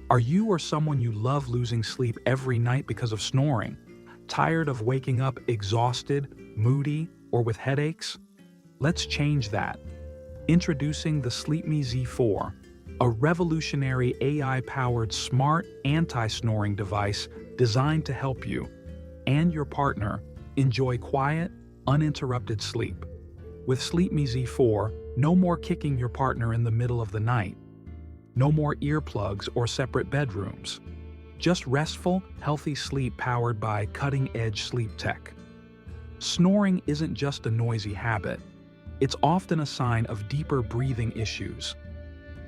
Are you or someone you love losing sleep every night because of snoring? Tired of waking up exhausted, moody, or with headaches? Let's change that. Introducing the Sleepmi Z4, a revolutionary AI-powered smart anti-snoring device designed to help you and your partner enjoy quiet, uninterrupted sleep. With Sleepmi Z4, no more kicking your partner in the middle of the night. No more earplugs or separate bedrooms. Just restful, healthy sleep powered by cutting-edge sleep tech. Snoring isn't just a noisy habit. It's often a sign of deeper breathing issues.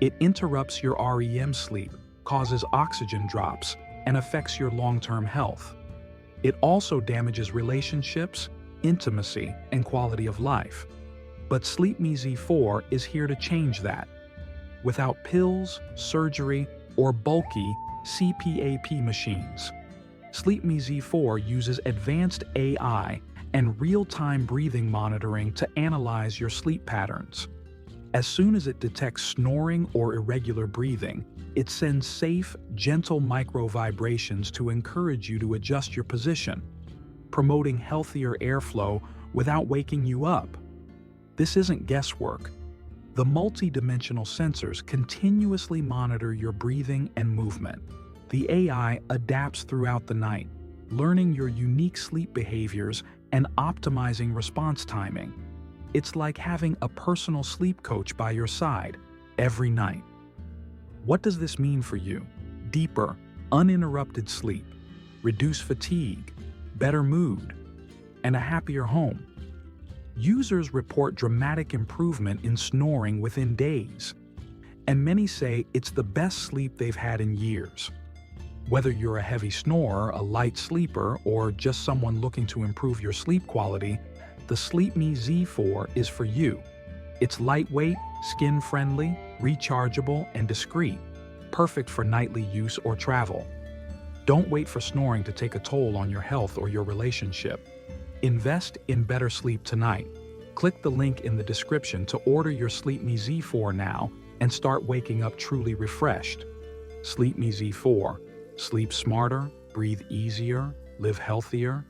It interrupts your REM sleep, causes oxygen drops, and affects your long-term health. It also damages relationships, intimacy, and quality of life. But Sleepmi Z4 is here to change that. Without pills, surgery, or bulky CPAP machines. Sleepmi Z4 uses advanced AI and real-time breathing monitoring to analyze your sleep patterns. As soon as it detects snoring or irregular breathing, it sends safe, gentle micro-vibrations to encourage you to adjust your position, promoting healthier airflow without waking you up. This isn't guesswork. The multi-dimensional sensors continuously monitor your breathing and movement. The AI adapts throughout the night, learning your unique sleep behaviors and optimizing response timing. It's like having a personal sleep coach by your side every night. What does this mean for you? Deeper, uninterrupted sleep, reduced fatigue, better mood, and a happier home. Users report dramatic improvement in snoring within days, and many say it's the best sleep they've had in years. Whether you're a heavy snorer, a light sleeper, or just someone looking to improve your sleep quality, the Sleepmi Z4 is for you. It's lightweight, skin-friendly, rechargeable, and discreet, perfect for nightly use or travel. Don't wait for snoring to take a toll on your health or your relationship. Invest in better sleep tonight. Click the link in the description to order your Sleepmi Z4 now and start waking up truly refreshed. Sleepmi Z4. Sleep smarter, breathe easier, live healthier,